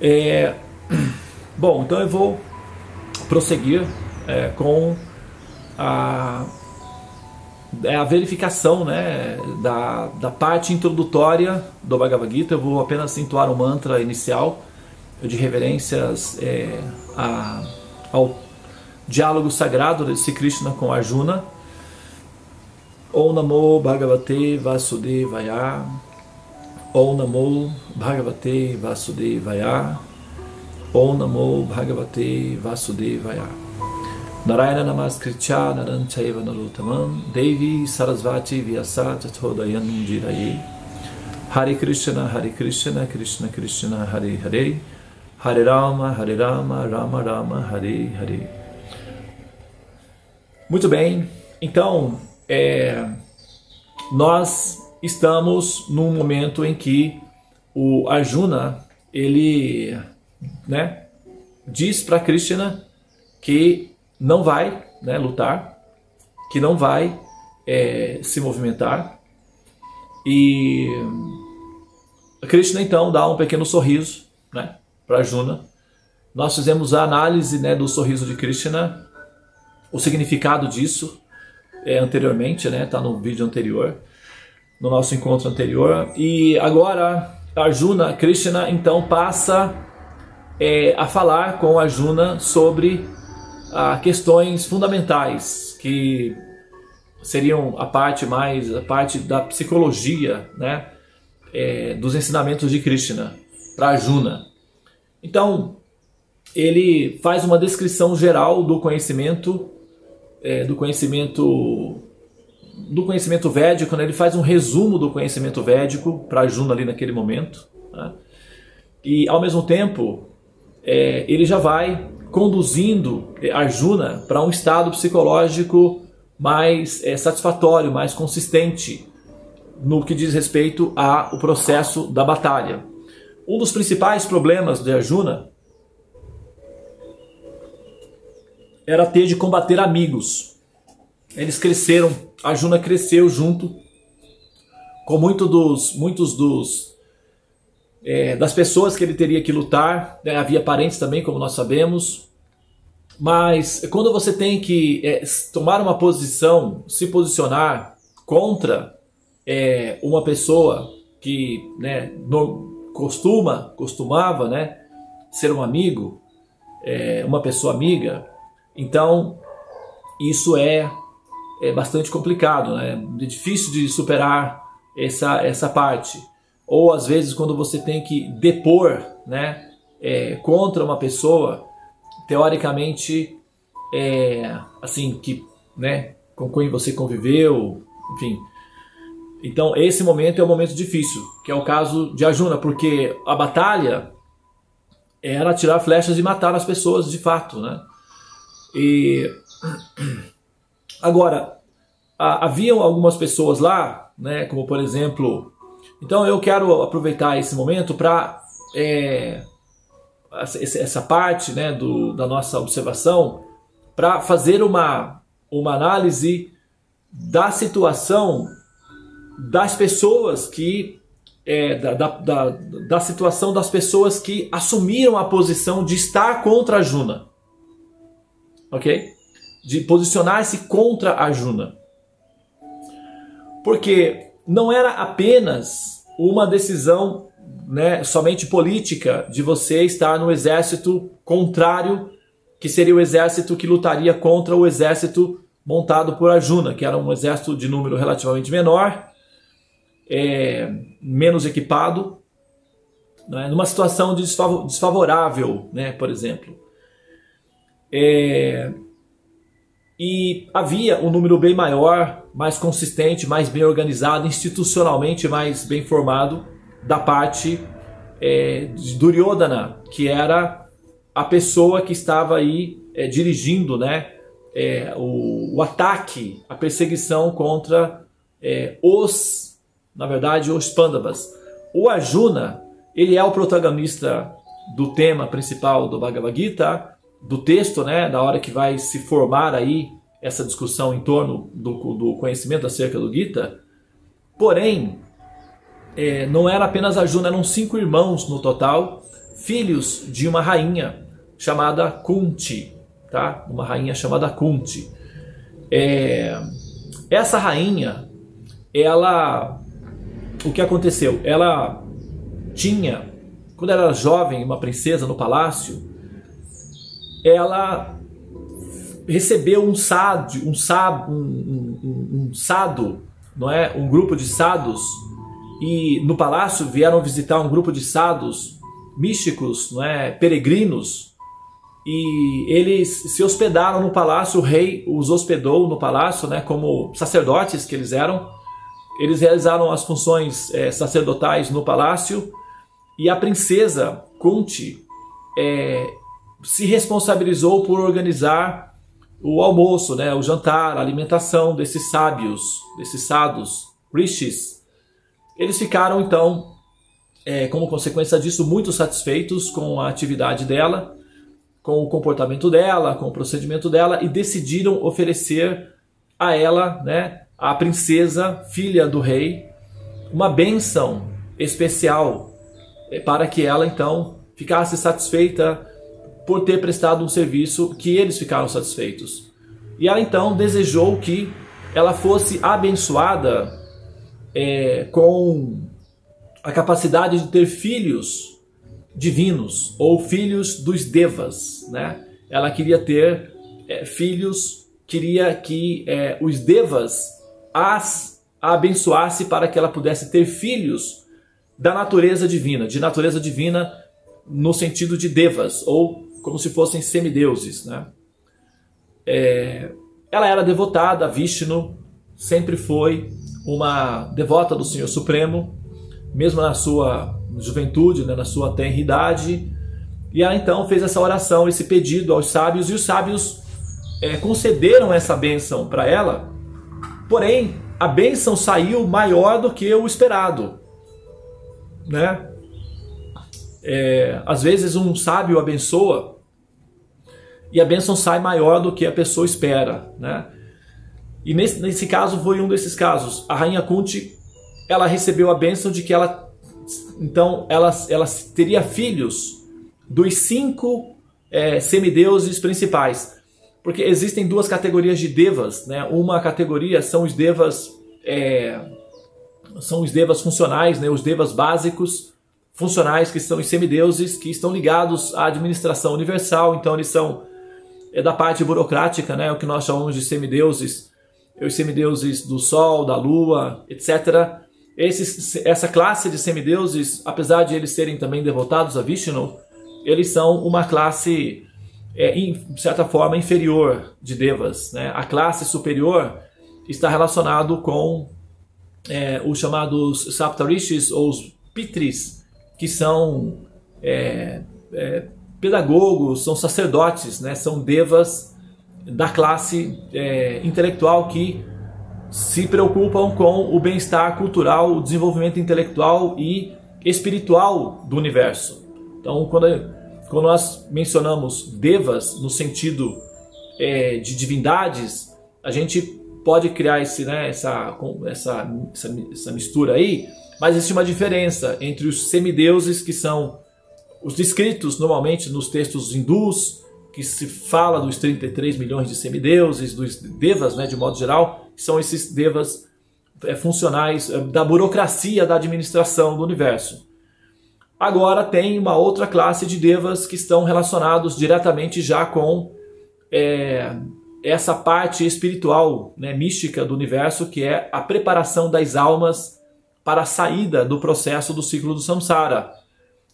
É, Bom, então eu vou prosseguir com a, a verificação, né, da parte introdutória do Bhagavad Gita. Eu vou apenas entoar um mantra inicial de reverências ao diálogo sagrado de Sri Krishna com Arjuna. Om Namo Bhagavate Vasudevaya. Om Namo Bhagavate Vasudevaya. Om Namo Bhagavate Vasudevaya. Narayana Namaskritya Naranchayva Narottamam Devi Sarasvati Vyasa Tathodayan Jiraye. Hare Krishna, Krishna Krishna, Hare Hare, Hare Rama, Rama Rama, Hare Hare. Muito bem, então nós estamos num momento em que o Arjuna, ele, né, diz para Krishna que não vai, né, lutar, que não vai se movimentar, e Krishna então dá um pequeno sorriso, né, para Arjuna. Nós fizemos a análise, né, do sorriso de Krishna, o significado disso anteriormente, né, tá no vídeo anterior, no nosso encontro anterior. E agora Krishna então passa a falar com Arjuna sobre questões fundamentais que seriam a parte da psicologia, né, dos ensinamentos de Krishna para Arjuna. Então ele faz uma descrição geral do conhecimento védico, né? Ele faz um resumo do conhecimento védico para Arjuna ali naquele momento, né? E ao mesmo tempo ele já vai conduzindo Arjuna para um estado psicológico mais satisfatório, mais consistente no que diz respeito ao processo da batalha. Um dos principais problemas de Arjuna era ter de combater amigos. Eles cresceram, Arjuna cresceu junto com muitos das pessoas que ele teria que lutar, né? Havia parentes também, como nós sabemos, mas quando você tem que tomar uma posição, se posicionar contra uma pessoa que, né, costumava, né, ser um amigo, uma pessoa amiga, então isso é bastante complicado, né? É difícil de superar essa parte. Ou às vezes quando você tem que depor, né, contra uma pessoa, teoricamente, assim, que, né, com quem você conviveu, enfim. Então esse momento é um momento difícil, que é o caso de Arjuna, porque a batalha era atirar flechas e matar as pessoas de fato, né? E agora, haviam algumas pessoas lá, né, como por exemplo... Então eu quero aproveitar esse momento para essa parte, né, da nossa observação, para fazer uma análise da situação das pessoas que... da situação das pessoas que assumiram a posição de estar contra Arjuna. Ok? De posicionar-se contra Arjuna. Porque não era apenas uma decisão, né, somente política, de você estar no exército contrário, que seria o exército que lutaria contra o exército montado por Arjuna, que era um exército de número relativamente menor, menos equipado, né, numa situação desfavorável, né, por exemplo. E havia um número bem maior, mais consistente, mais bem organizado, institucionalmente mais bem formado, da parte de Duryodhana, que era a pessoa que estava aí dirigindo, né, o ataque, a perseguição contra na verdade, os Pandavas. O Arjuna, ele é o protagonista do tema principal do Bhagavad Gita, do texto, né, da hora que vai se formar aí essa discussão em torno do conhecimento acerca do Gita. Porém, não era apenas Arjuna, eram 5 irmãos no total, filhos de uma rainha chamada Kunti, tá? Uma rainha chamada Kunti. Essa rainha, o que aconteceu? Ela tinha, quando ela era jovem, uma princesa no palácio, ela recebeu um sado, não é? Um grupo de sados, e no palácio vieram visitar um grupo de sados místicos, não é? Peregrinos, e eles se hospedaram no palácio. O rei os hospedou no palácio, né? Como sacerdotes que eles eram. Eles realizaram as funções sacerdotais no palácio, e a princesa Kunti se responsabilizou por organizar o almoço, né, o jantar, a alimentação desses sábios, desses sadhus, rishis. Eles ficaram, então, como consequência disso, muito satisfeitos com a atividade dela, com o comportamento dela, com o procedimento dela, e decidiram oferecer a ela, né, a princesa, filha do rei, uma bênção especial para que ela, então, ficasse satisfeita por ter prestado um serviço que eles ficaram satisfeitos. E ela então desejou que ela fosse abençoada com a capacidade de ter filhos divinos, ou filhos dos devas, né? Ela queria ter filhos, queria que os devas a abençoasse para que ela pudesse ter filhos da natureza divina, de natureza divina no sentido de devas, ou como se fossem semideuses, né? Ela era devotada a Vishnu, sempre foi uma devota do Senhor Supremo, mesmo na sua juventude, né, na sua tenridade. E ela então fez essa oração, esse pedido aos sábios, e os sábios concederam essa bênção para ela. Porém, a bênção saiu maior do que o esperado, né? Às vezes um sábio abençoa e a bênção sai maior do que a pessoa espera, né? E nesse caso foi um desses casos. A rainha Kunti, ela recebeu a bênção de que ela teria filhos dos 5 semideuses principais, porque existem 2 categorias de devas, né? Uma categoria são os devas funcionais, né? Os devas básicos funcionais, que são os semideuses, que estão ligados à administração universal. Então eles são da parte burocrática, né? O que nós chamamos de semideuses, os semideuses do Sol, da Lua, etc. Essa classe de semideuses, apesar de eles serem também devotados a Vishnu, eles são uma classe, de certa forma, inferior de devas, né? A classe superior está relacionado com os chamados Saptarishis, ou os Pitris, que são pedagogos, são sacerdotes, né? São devas da classe intelectual que se preocupam com o bem-estar cultural, o desenvolvimento intelectual e espiritual do universo. Então, quando nós mencionamos devas no sentido de divindades, a gente pode criar essa mistura aí, mas existe uma diferença entre os semideuses, que são os descritos normalmente nos textos hindus, que se fala dos 33 milhões de semideuses, dos devas, né, de modo geral, que são esses devas funcionais da burocracia da administração do universo. Agora tem uma outra classe de devas que estão relacionados diretamente já com essa parte espiritual, né, mística do universo, que é a preparação das almas para a saída do processo do ciclo do samsara.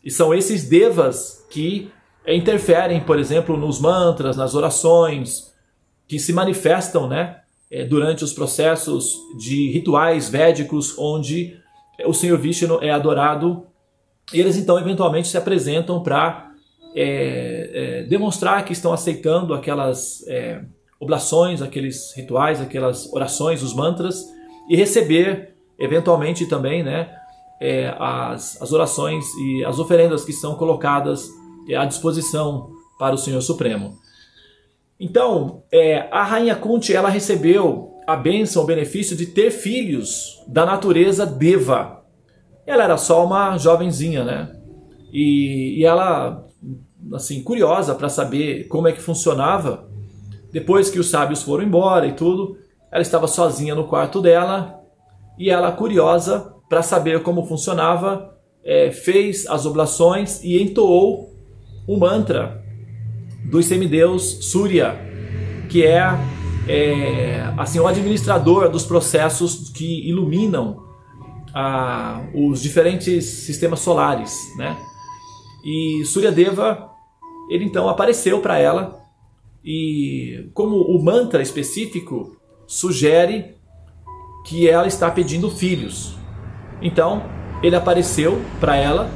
E são esses devas que interferem, por exemplo, nos mantras, nas orações, que se manifestam, né, durante os processos de rituais védicos, onde o Senhor Vishnu é adorado. E eles então eventualmente se apresentam para demonstrar que estão aceitando aquelas oblações, aqueles rituais, aquelas orações, os mantras, e receber eventualmente também, né, as orações e as oferendas que são colocadas à disposição para o Senhor Supremo. Então, a rainha Kunti, ela recebeu a bênção, o benefício de ter filhos da natureza deva. Ela era só uma jovenzinha, né? e ela, assim, curiosa para saber como é que funcionava, depois que os sábios foram embora e tudo, ela estava sozinha no quarto dela, e ela, curiosa para saber como funcionava, fez as oblações e entoou o mantra dos semideus Surya, que é assim, o administrador dos processos que iluminam os diferentes sistemas solares, né? E Suryadeva, ele então apareceu para ela, e como o mantra específico sugere que ela está pedindo filhos, então ele apareceu para ela,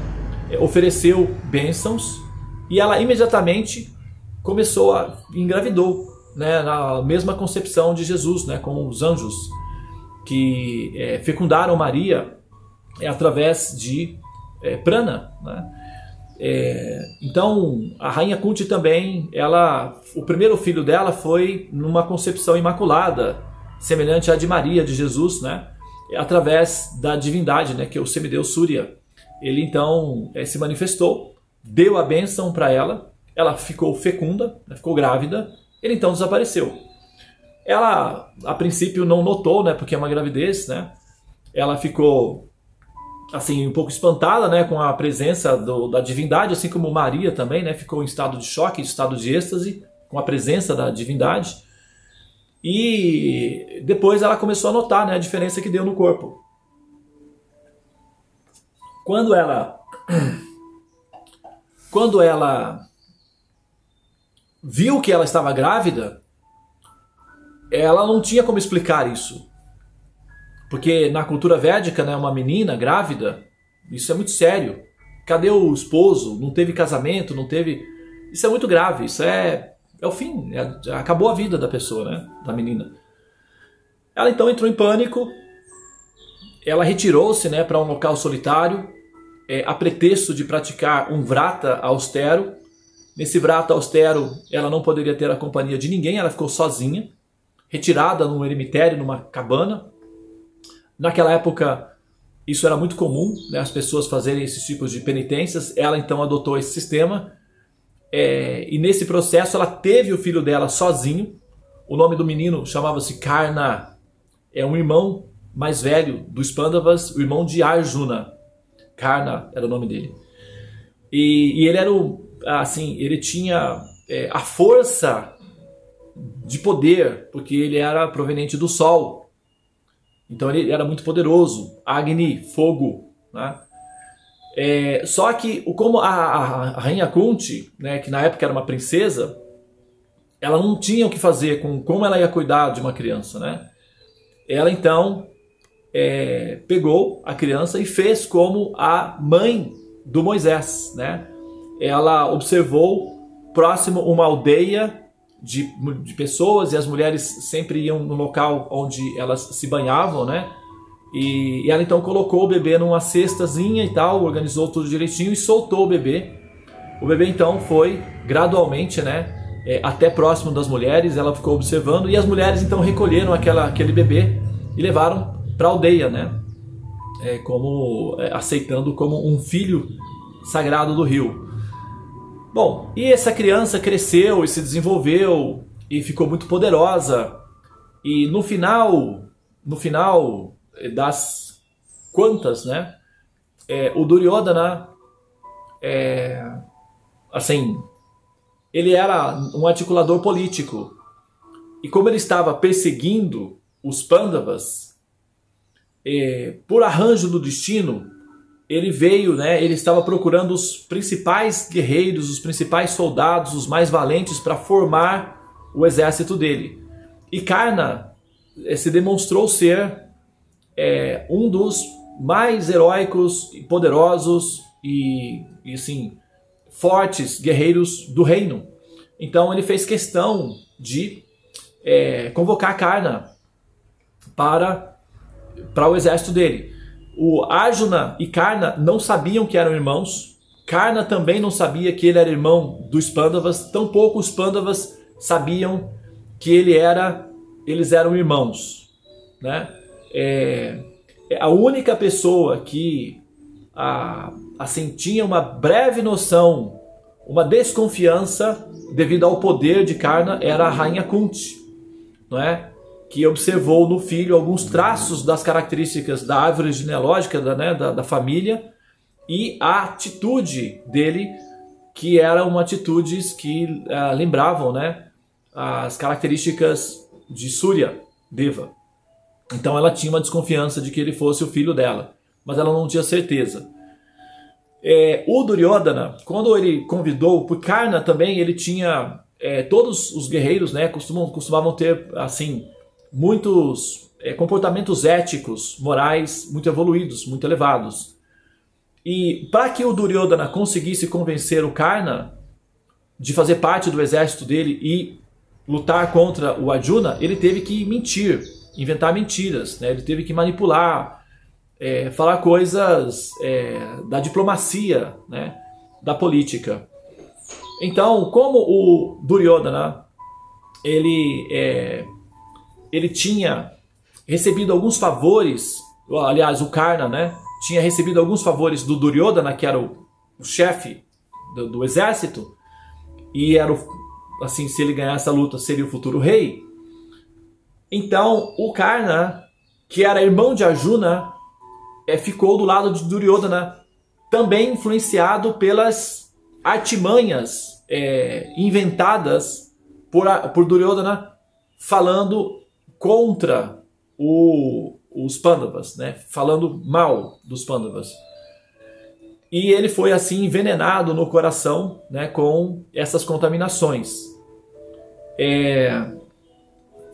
ofereceu bênçãos, e ela imediatamente engravidou, né, na mesma concepção de Jesus, né, com os anjos que fecundaram Maria através de prana, né? Então a rainha Kunti também, o primeiro filho dela foi numa concepção imaculada, semelhante à de Maria, de Jesus, né, através da divindade, né, que é o semideus Surya. Ele então se manifestou, deu a bênção para ela, ela ficou fecunda, ficou grávida, ele então desapareceu. Ela, a princípio, não notou, né, porque é uma gravidez, né? Ela ficou assim um pouco espantada, né, com a presença da divindade, assim como Maria também, né, ficou em estado de choque, em estado de êxtase com a presença da divindade. E depois ela começou a notar, né, a diferença que deu no corpo. Quando ela viu que ela estava grávida, ela não tinha como explicar isso. Porque na cultura védica, né, uma menina grávida, isso é muito sério. Cadê o esposo? Não teve casamento, não teve... Isso é muito grave, isso é o fim, acabou a vida da pessoa, né, da menina. Ela então entrou em pânico, ela retirou-se, né, para um local solitário, a pretexto de praticar um vrata austero. Nesse vrata austero, ela não poderia ter a companhia de ninguém, ela ficou sozinha, retirada num eremitério, numa cabana. Naquela época, isso era muito comum, né, as pessoas fazerem esses tipos de penitências. Ela então adotou esse sistema, e nesse processo ela teve o filho dela sozinho. O nome do menino chamava-se Karna, é um irmão mais velho dos Pandavas, o irmão de Arjuna. Karna era o nome dele. E ele era ele tinha a força de poder, porque ele era proveniente do sol. Então ele era muito poderoso. Agni, fogo, né? Só que como a rainha Kunti, né, que na época era uma princesa, ela não tinha o que fazer com como ela ia cuidar de uma criança, né? Ela então pegou a criança e fez como a mãe do Moisés, né? Ela observou próximo uma aldeia de pessoas, e as mulheres sempre iam no local onde elas se banhavam, né? E ela então colocou o bebê numa cestazinha e tal, organizou tudo direitinho e soltou o bebê. O bebê então foi gradualmente, né, até próximo das mulheres. Ela ficou observando, e as mulheres então recolheram aquele bebê e levaram para a aldeia, né? Aceitando como um filho sagrado do rio. Bom, e essa criança cresceu e se desenvolveu e ficou muito poderosa. E no final das contas, né, o Duryodhana, assim, ele era um articulador político. E como ele estava perseguindo os Pandavas, por arranjo do destino, ele veio, né, ele estava procurando os principais guerreiros, os principais soldados, os mais valentes, para formar o exército dele. E Karna se demonstrou ser um dos mais heróicos, poderosos e assim, fortes guerreiros do reino. Então ele fez questão de convocar Karna para o exército dele. O Arjuna e Karna não sabiam que eram irmãos. Karna também não sabia que ele era irmão dos Pandavas. Tampouco os Pandavas sabiam que eles eram irmãos, né? A única pessoa que a assim, tinha uma breve noção, uma desconfiança devido ao poder de Karna, era a rainha Kunti, não é? Que observou no filho alguns traços das características da árvore genealógica da família, e a atitude dele, que eram atitudes que lembravam, né, as características de Surya Deva. Então ela tinha uma desconfiança de que ele fosse o filho dela, mas ela não tinha certeza. O Duryodhana, quando ele convidou, por Karna também, ele tinha, todos os guerreiros, né, costumavam ter assim muitos comportamentos éticos, morais, muito evoluídos, muito elevados. E para que o Duryodhana conseguisse convencer o Karna de fazer parte do exército dele e lutar contra o Arjuna, ele teve que mentir, inventar mentiras, né? Ele teve que manipular, falar coisas da diplomacia, né? Da política. Então, como o Duryodhana ele tinha recebido alguns favores, aliás, o Karna, né, tinha recebido alguns favores do Duryodhana, que era o chefe do exército, e era assim, se ele ganhasse a luta, seria o futuro rei. Então, o Karna, que era irmão de Arjuna, ficou do lado de Duryodhana, também influenciado pelas artimanhas inventadas por Duryodhana, falando contra os Pandavas, né? Falando mal dos Pandavas. E ele foi assim envenenado no coração, né, com essas contaminações.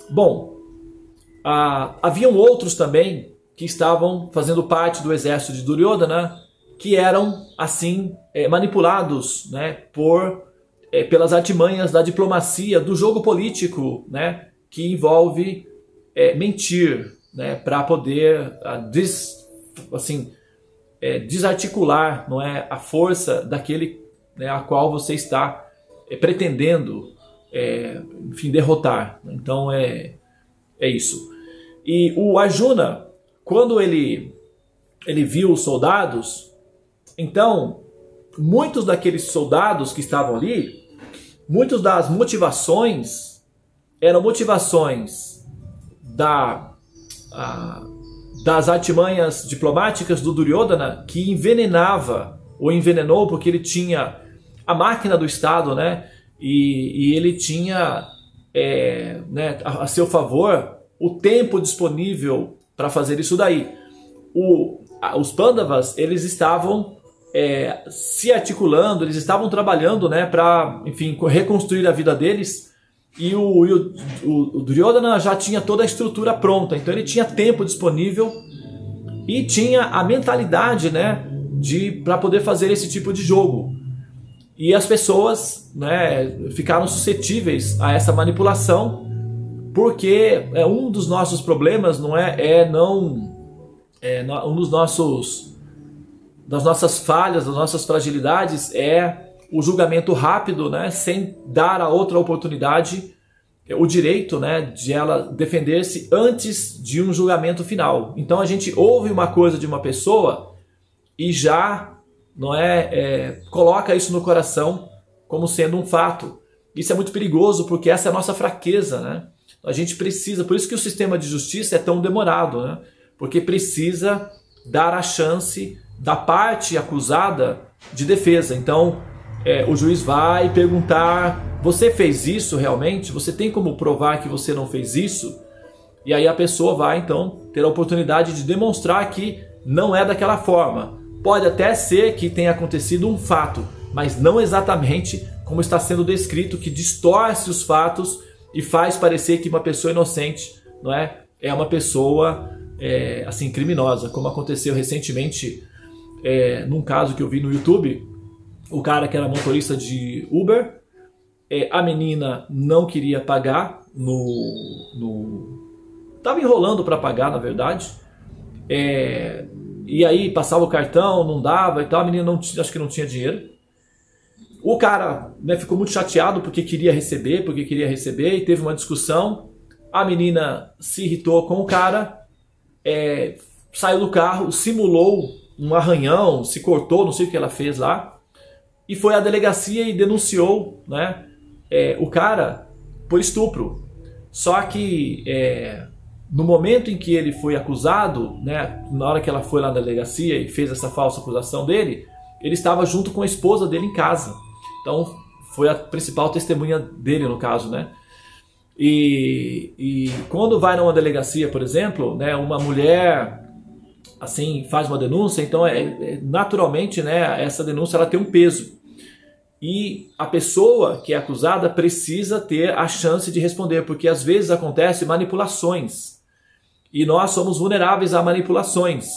Bom, haviam outros também que estavam fazendo parte do exército de Duryodhana, que eram assim manipulados, né, pelas artimanhas da diplomacia, do jogo político, né, que envolve mentir, né, para poder desarticular, não é, a força daquele, né, a qual você está pretendendo enfim, derrotar. Então é isso. E o Arjuna, quando ele viu os soldados, então muitos daqueles soldados que estavam ali, muitas das motivações eram motivações das artimanhas diplomáticas do Duryodhana, que envenenou porque ele tinha a máquina do Estado, né? E ele tinha né, a seu favor o tempo disponível para fazer isso daí. Os Pandavas, eles estavam se articulando, eles estavam trabalhando, né, para, enfim, reconstruir a vida deles. E o Duryodhana já tinha toda a estrutura pronta, então ele tinha tempo disponível e tinha a mentalidade, né, para poder fazer esse tipo de jogo. E as pessoas, né, ficaram suscetíveis a essa manipulação, porque um dos nossos problemas um das nossas falhas, das nossas fragilidades é o julgamento rápido, né, sem dar a outra oportunidade, o direito, né, de ela defender-se antes de um julgamento final. Então a gente ouve uma coisa de uma pessoa e já coloca isso no coração como sendo um fato. Isso é muito perigoso, porque essa é a nossa fraqueza, né? A gente precisa, por isso que o sistema de justiça é tão demorado, né? Porque precisa dar a chance da parte acusada de defesa. Então o juiz vai perguntar: você fez isso realmente? Você tem como provar que você não fez isso? E aí a pessoa vai então ter a oportunidade de demonstrar que não é daquela forma. Pode até ser que tenha acontecido um fato, mas não exatamente como está sendo descrito, que distorce os fatos e faz parecer que uma pessoa inocente, não é uma pessoa assim, criminosa, como aconteceu recentemente num caso que eu vi no YouTube. O cara que era motorista de Uber, a menina não queria pagar, tava enrolando para pagar, na verdade, e aí passava o cartão, não dava e tal, a menina acho que não tinha dinheiro. O cara, né, ficou muito chateado porque queria receber, e teve uma discussão. A menina se irritou com o cara, saiu do carro, simulou um arranhão, se cortou, não sei o que ela fez lá, e foi à delegacia e denunciou, né, o cara por estupro. Só que no momento em que ele foi acusado, né, na hora que ela foi lá na delegacia e fez essa falsa acusação dele, ele estava junto com a esposa dele em casa. Então foi a principal testemunha dele no caso, né? E quando vai numa delegacia, por exemplo, né, uma mulher assim faz uma denúncia, então naturalmente, né, essa denúncia ela tem um peso. E a pessoa que é acusada precisa ter a chance de responder, porque às vezes acontecem manipulações. E nós somos vulneráveis a manipulações.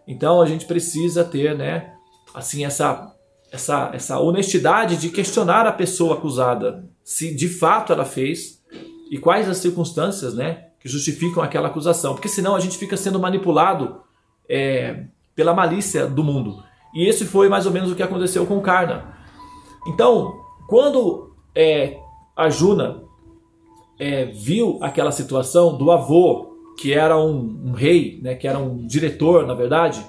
Então a gente precisa ter, né, assim, essa honestidade de questionar a pessoa acusada, se de fato ela fez e quais as circunstâncias, né, que justificam aquela acusação. Porque senão a gente fica sendo manipulado pela malícia do mundo. E esse foi mais ou menos o que aconteceu com Karna. Então, quando a Juna viu aquela situação do avô, que era um rei, né, que era um diretor, na verdade,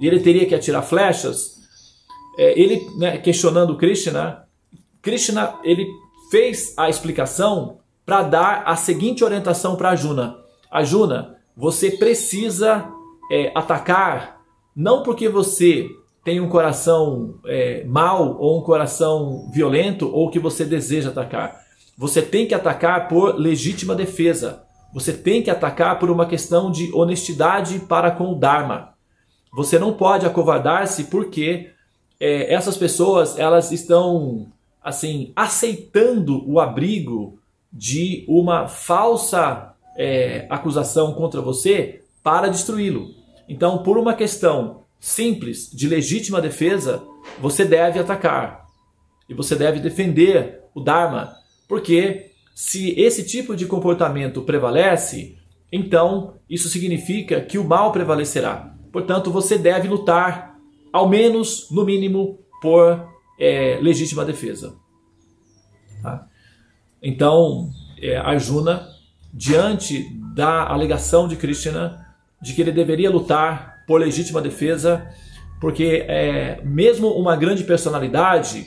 e ele teria que atirar flechas, ele, né, questionando Krishna, ele fez a explicação para dar a seguinte orientação para Arjuna. Arjuna, você precisa atacar, não porque você tem um coração mau ou um coração violento ou que você deseja atacar. Você tem que atacar por legítima defesa. Você tem que atacar por uma questão de honestidade para com o Dharma. Você não pode acovardar-se porque essas pessoas elas estão assim aceitando o abrigo de uma falsa acusação contra você para destruí-lo. Então, por uma questão simples de legítima defesa, você deve atacar e você deve defender o Dharma, porque se esse tipo de comportamento prevalece, então isso significa que o mal prevalecerá. Portanto, você deve lutar, ao menos, no mínimo, por legítima defesa. Tá? Então, Arjuna, diante da alegação de Krishna, de que ele deveria lutar por legítima defesa, porque mesmo uma grande personalidade,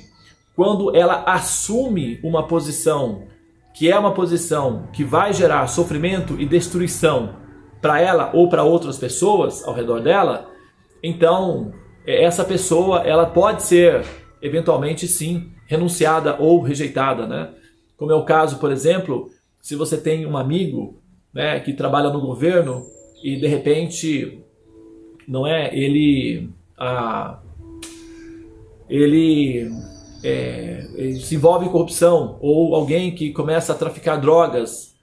quando ela assume uma posição que é uma posição que vai gerar sofrimento e destruição para ela ou para outras pessoas ao redor dela, então essa pessoa ela pode ser eventualmente sim renunciada ou rejeitada, né? Como é o caso, por exemplo, se você tem um amigo, né, que trabalha no governo e de repente ele se envolve em corrupção, ou alguém que começa a traficar drogas,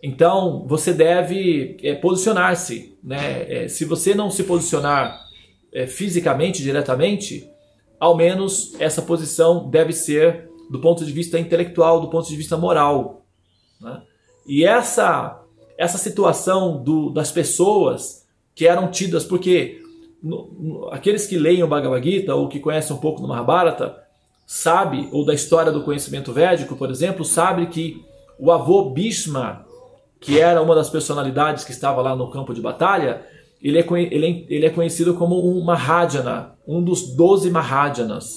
então você deve posicionar-se, né? Se você não se posicionar fisicamente, diretamente, ao menos essa posição deve ser do ponto de vista intelectual, do ponto de vista moral, né? E essa situação das pessoas que eram tidas, porque aqueles que leem o Bhagavad Gita ou que conhecem um pouco do Mahabharata, sabe, ou da história do conhecimento védico, por exemplo, sabe que o avô Bhishma, que era uma das personalidades que estava lá no campo de batalha, ele é conhecido como um Mahajana, um dos 12 Mahajanas,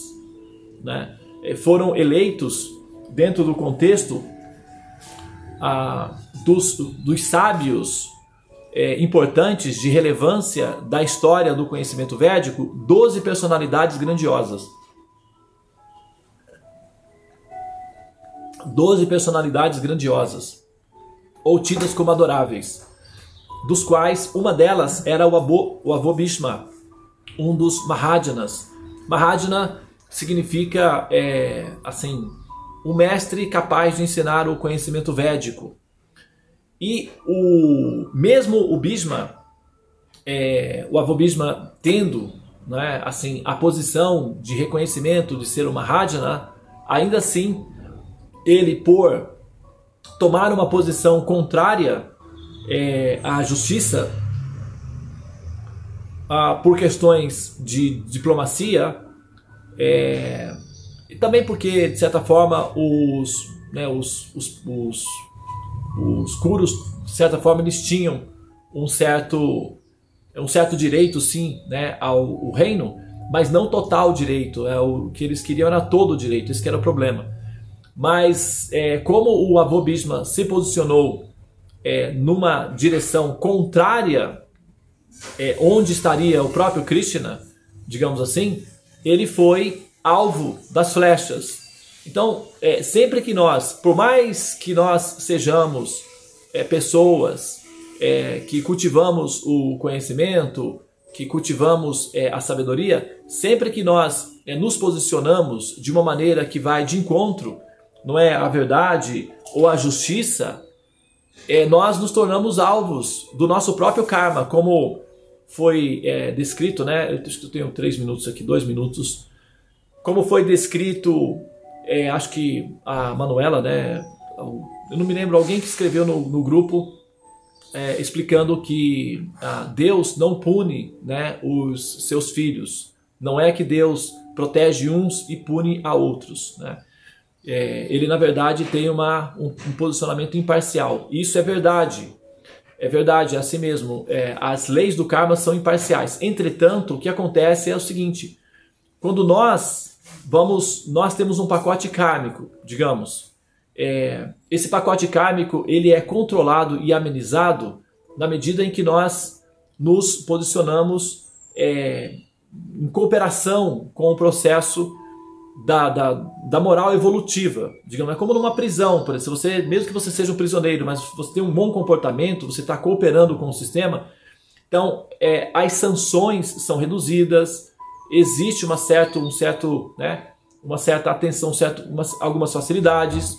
né? Foram eleitos dentro do contexto dos sábios importantes de relevância da história do conhecimento védico, 12 personalidades grandiosas. 12 personalidades grandiosas, ou tidas como adoráveis, dos quais uma delas era o avô Bhishma, um dos Mahajanas. Mahajana significa, um mestre capaz de ensinar o conhecimento védico. E mesmo o Bhishma, o avô Bhishma tendo, né, a posição de reconhecimento de ser o Mahajana, ainda assim, ele, por tomar uma posição contrária à justiça, por questões de diplomacia, e também porque, de certa forma, os Kurus, de certa forma, eles tinham um certo um certo direito, sim, né, ao reino, mas não total direito. O que eles queriam era todo o direito, esse que era o problema. Mas como o avô Bhishma se posicionou numa direção contrária, onde estaria o próprio Krishna, digamos assim, ele foi alvo das flechas. Então, sempre que nós, por mais que nós sejamos pessoas que cultivamos o conhecimento, que cultivamos a sabedoria, sempre que nós nos posicionamos de uma maneira que vai de encontro, não é, à verdade ou à justiça, nós nos tornamos alvos do nosso próprio karma, como foi descrito, né? Eu tenho 3 minutos aqui, 2 minutos. Como foi descrito, acho que a Manuela, né? Eu não me lembro, alguém que escreveu no grupo explicando que Deus não pune, né, os seus filhos. Não é que Deus protege uns e pune a outros, né? Ele, na verdade, tem um posicionamento imparcial. Isso é verdade. É verdade, é assim mesmo. As leis do karma são imparciais. Entretanto, o que acontece é o seguinte: quando nós temos um pacote kármico, digamos, esse pacote kármico ele é controlado e amenizado na medida em que nós nos posicionamos em cooperação com o processo da moral evolutiva. Digamos, é como numa prisão, por exemplo, mesmo que você seja um prisioneiro, mas você tem um bom comportamento, você está cooperando com o sistema, então as sanções são reduzidas, existe uma certa atenção, algumas facilidades.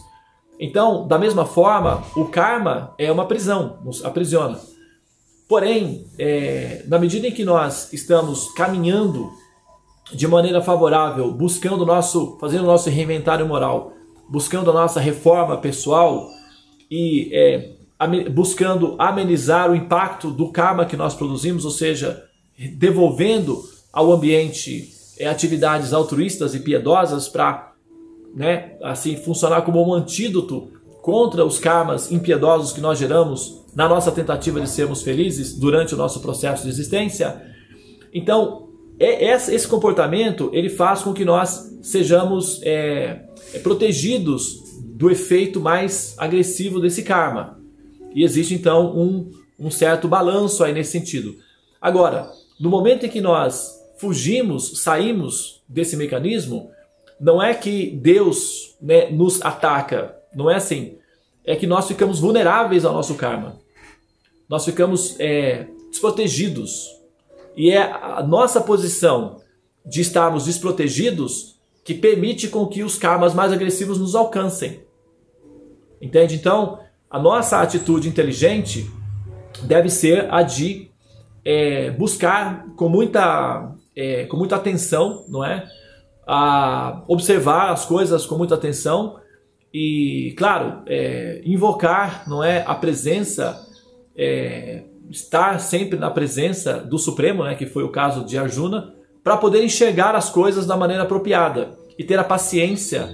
Então, da mesma forma, o karma é uma prisão, nos aprisiona. Porém, na medida em que nós estamos caminhando de maneira favorável, fazendo o nosso reinventário moral, buscando a nossa reforma pessoal e buscando amenizar o impacto do karma que nós produzimos, ou seja, devolvendo ao ambiente atividades altruístas e piedosas para, né, assim, funcionar como um antídoto contra os karmas impiedosos que nós geramos na nossa tentativa de sermos felizes durante o nosso processo de existência. Então, esse comportamento ele faz com que nós sejamos protegidos do efeito mais agressivo desse karma. E existe então um certo balanço aí nesse sentido. Agora, no momento em que nós saímos desse mecanismo, não é que Deus, né, nos ataca, não é assim. É que nós ficamos vulneráveis ao nosso karma. Nós ficamos desprotegidos. E é a nossa posição de estarmos desprotegidos que permite com que os karmas mais agressivos nos alcancem. Entende? Então, a nossa atitude inteligente deve ser a de buscar com muita atenção, não é? A observar as coisas com muita atenção e, claro, invocar, não é, a presença, estar sempre na presença do Supremo, né, que foi o caso de Arjuna, para poder enxergar as coisas da maneira apropriada e ter a paciência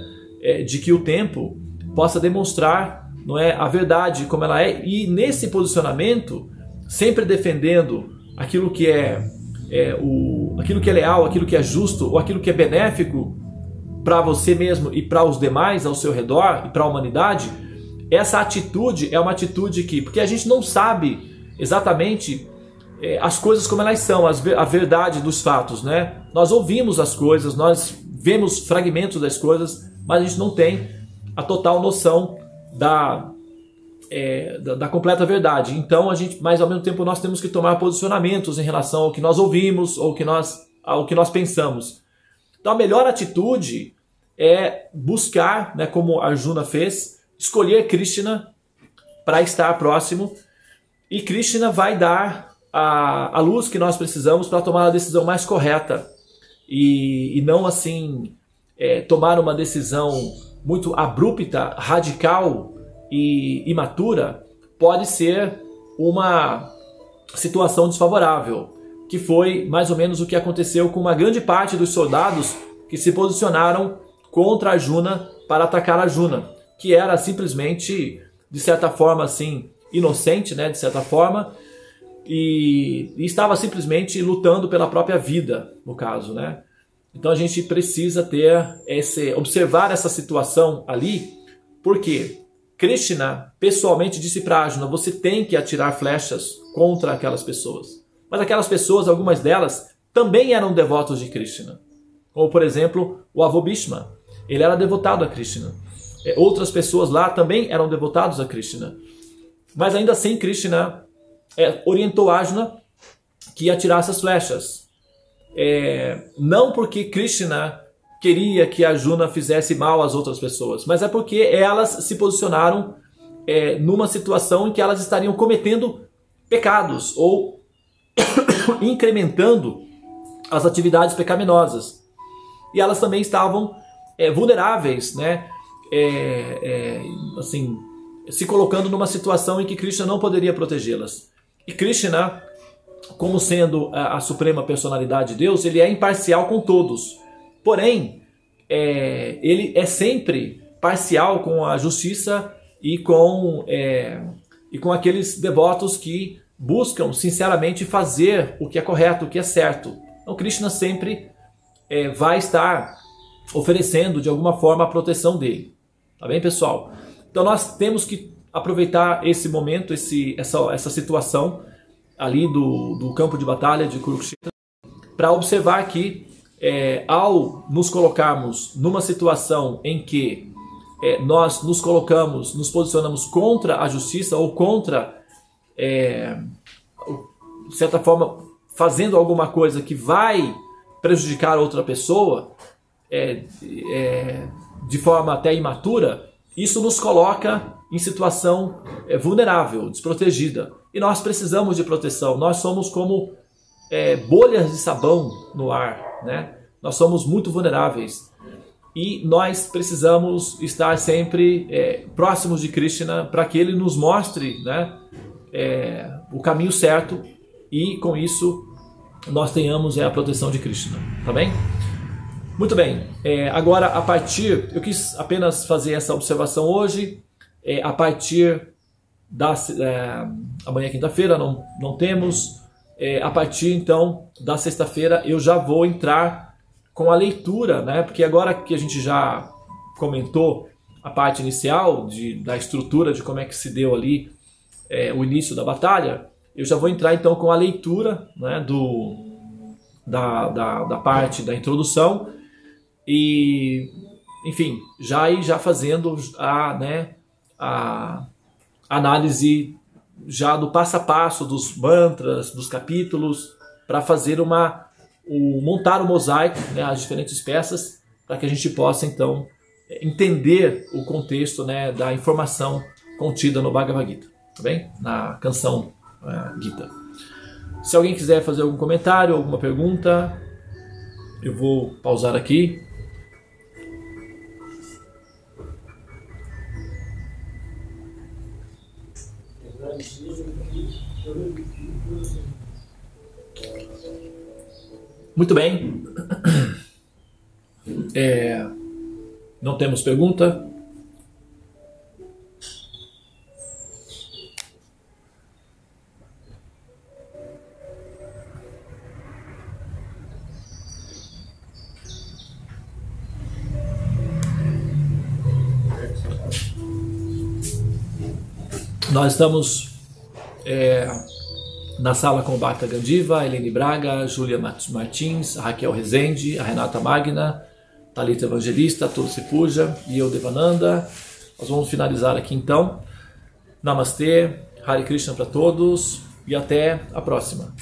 de que o tempo possa demonstrar, não é, a verdade como ela é, e nesse posicionamento, sempre defendendo aquilo que aquilo que é leal, aquilo que é justo, ou aquilo que é benéfico para você mesmo e para os demais ao seu redor e para a humanidade. Essa atitude é uma atitude porque a gente não sabe exatamente as coisas como elas são, a verdade dos fatos, né? Nós ouvimos as coisas, nós vemos fragmentos das coisas, mas a gente não tem a total noção da completa verdade. Então mas ao mesmo tempo nós temos que tomar posicionamentos em relação ao que nós ouvimos ou ao que nós pensamos. Então a melhor atitude é buscar, né, como Arjuna fez, escolher Krishna para estar próximo, e Krishna vai dar a luz que nós precisamos para tomar a decisão mais correta e não assim tomar uma decisão muito abrupta, radical e imatura. Pode ser uma situação desfavorável, que foi mais ou menos o que aconteceu com uma grande parte dos soldados que se posicionaram contra Arjuna para atacar Arjuna, que era simplesmente, de certa forma, assim, inocente, né, de certa forma, e estava simplesmente lutando pela própria vida, no caso, né? Então a gente precisa observar essa situação ali, porque Krishna pessoalmente disse para Arjuna: você tem que atirar flechas contra aquelas pessoas. Mas aquelas pessoas, algumas delas, também eram devotos de Krishna. Como, por exemplo, o avô Bhishma. Ele era devotado a Krishna. Outras pessoas lá também eram devotados a Krishna. Mas ainda assim, Krishna orientou Arjuna que atirasse as flechas. Não porque Krishna queria que Arjuna fizesse mal às outras pessoas, mas é porque elas se posicionaram numa situação em que elas estariam cometendo pecados ou incrementando as atividades pecaminosas. E elas também estavam vulneráveis, né? Assim, se colocando numa situação em que Krishna não poderia protegê-las. E Krishna, como sendo a suprema personalidade de Deus, ele é imparcial com todos. Porém, ele é sempre parcial com a justiça e com aqueles devotos que buscam sinceramente fazer o que é correto, o que é certo. Então Krishna sempre vai estar oferecendo de alguma forma a proteção dele. Tá bem, pessoal? Então nós temos que aproveitar esse momento, essa situação ali do campo de batalha de Kurukshetra, para observar que ao nos colocarmos numa situação em que nós nos posicionamos contra a justiça ou contra, de certa forma, fazendo alguma coisa que vai prejudicar outra pessoa de forma até imatura, isso nos coloca em situação vulnerável, desprotegida. E nós precisamos de proteção. Nós somos como bolhas de sabão no ar, né? Nós somos muito vulneráveis. E nós precisamos estar sempre próximos de Krishna para que ele nos mostre, né, o caminho certo, e com isso nós tenhamos a proteção de Krishna. Tá bem? Muito bem. Agora, eu quis apenas fazer essa observação hoje. A partir amanhã, quinta-feira, não temos. A partir então da sexta-feira eu já vou entrar com a leitura, né? Porque agora que a gente já comentou a parte inicial da estrutura de como é que se deu ali o início da batalha, eu já vou entrar então com a leitura, né, da parte da introdução e, enfim, já fazendo a análise já do passo a passo dos mantras, dos capítulos, para fazer montar o mosaico, né, as diferentes peças, para que a gente possa então entender o contexto, né, da informação contida no Bhagavad Gita, tá bem? Na canção Gita. Se alguém quiser fazer algum comentário, alguma pergunta, eu vou pausar aqui. Muito bem. Não temos pergunta? Nós estamos na sala com Bhakta Gandiva, a Helene Braga, a Júlia Martins, a Raquel Rezende, a Renata Magna, Thalita Evangelista, a Tulsi Puja e eu, Devananda. Nós vamos finalizar aqui então. Namastê, Hare Krishna para todos e até a próxima.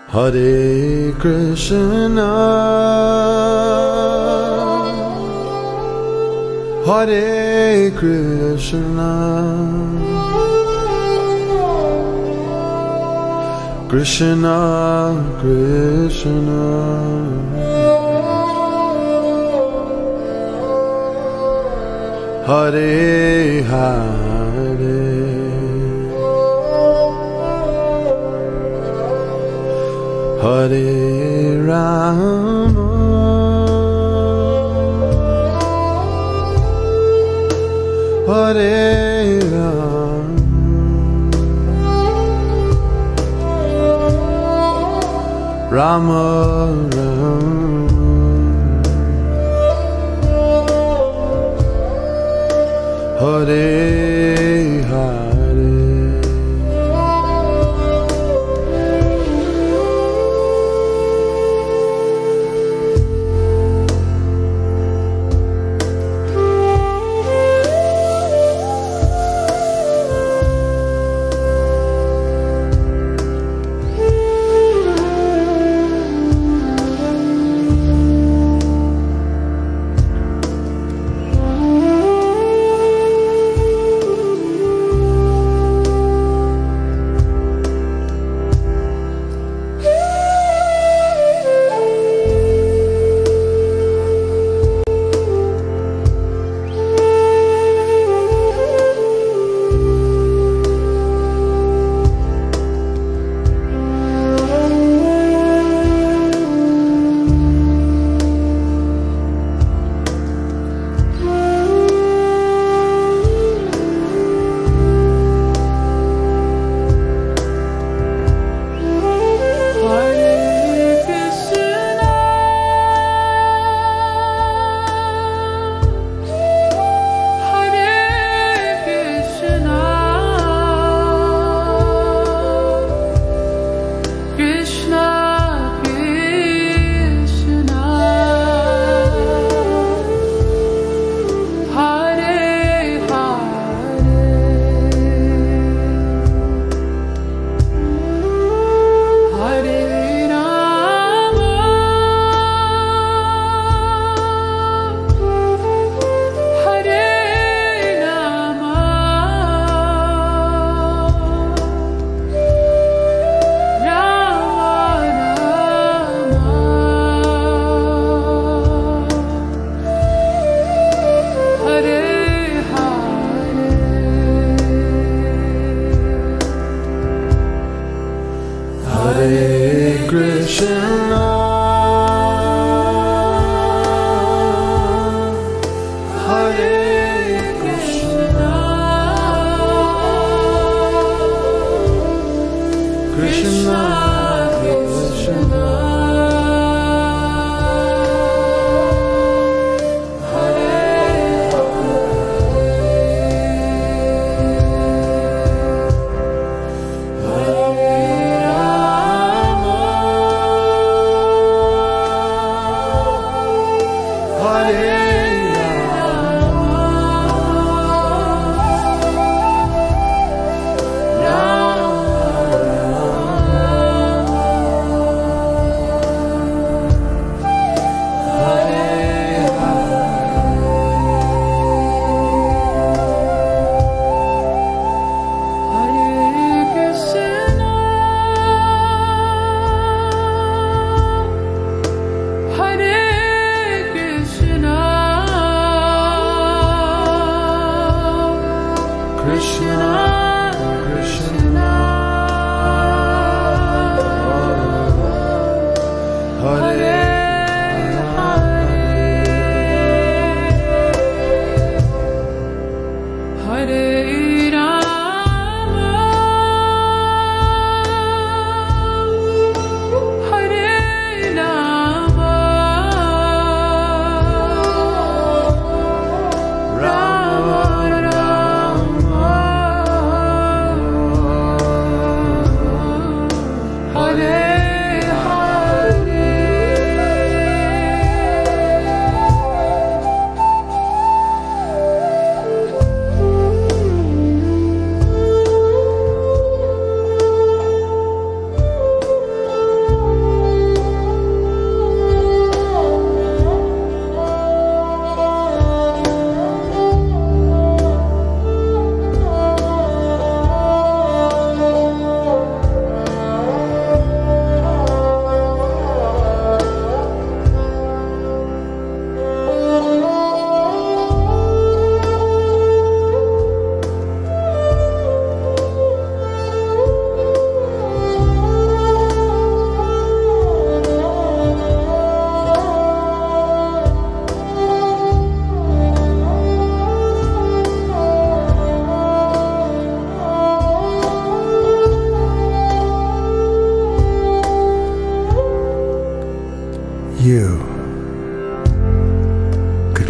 Hare Krishna, Hare Krishna, Krishna Krishna, Hare Hare, Hare Rama, Hare Rama, Rama Rama, Hare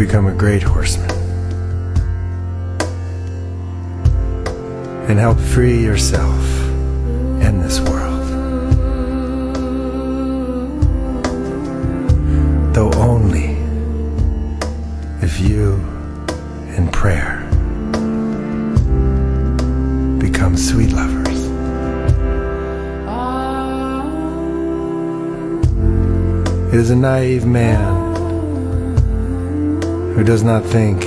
become a great horseman and help free yourself and this world. Though only if you in prayer become sweet lovers. It is a naive man who does not think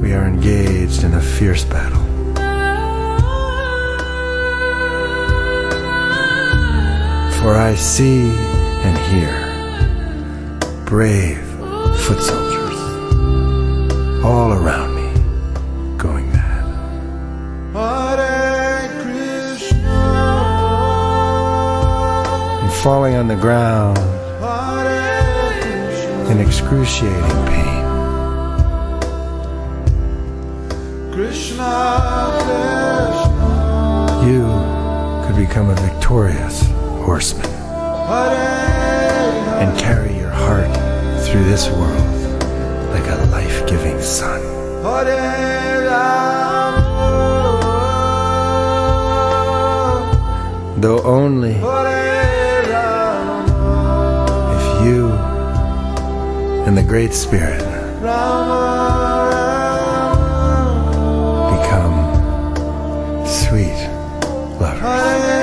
we are engaged in a fierce battle. For I see and hear brave foot soldiers all around me going mad. Hare Krishna. And falling on the ground in excruciating pain. Krishna, Krishna. You could become a victorious horseman and carry your heart through this world like a life-giving sun. Though only if you and the Great Spirit become sweet lovers.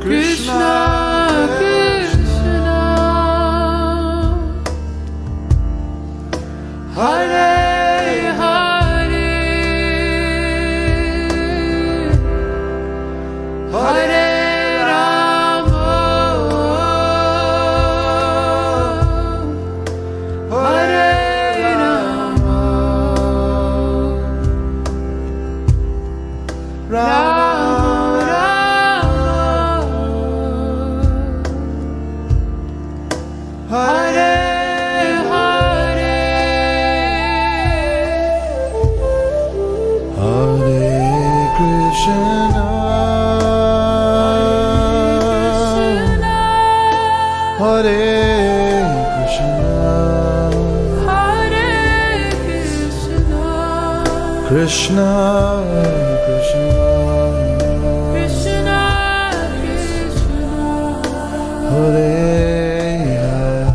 Krishna, Krishna, Krishna, Krishna, Hare Hare,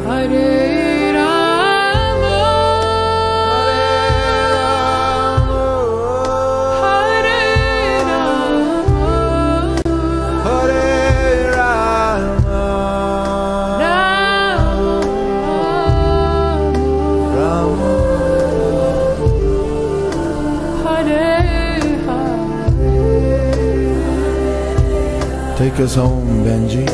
Hare Hare, Hare Rama, Hare Rama, Hare Rama, Take us home, Benji.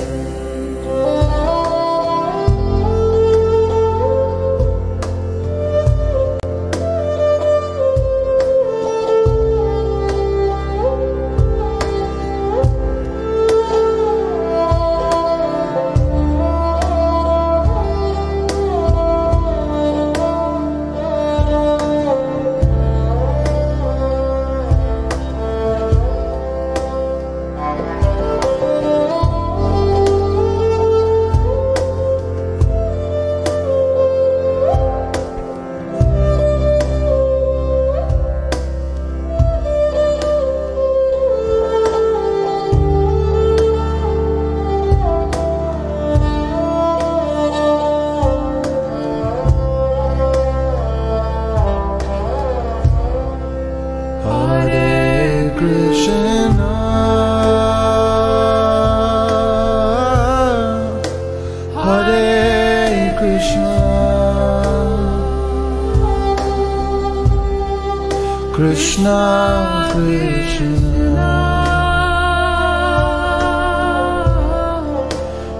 Krishna, Krishna,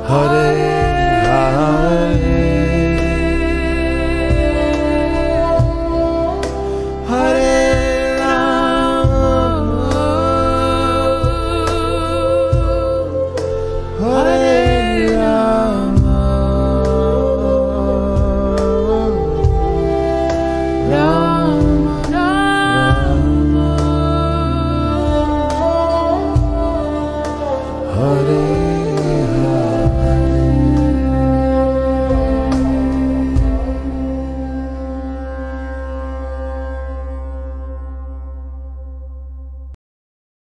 Hare Hare, Hare Rama, Hare Rama, Rama Rama, Hare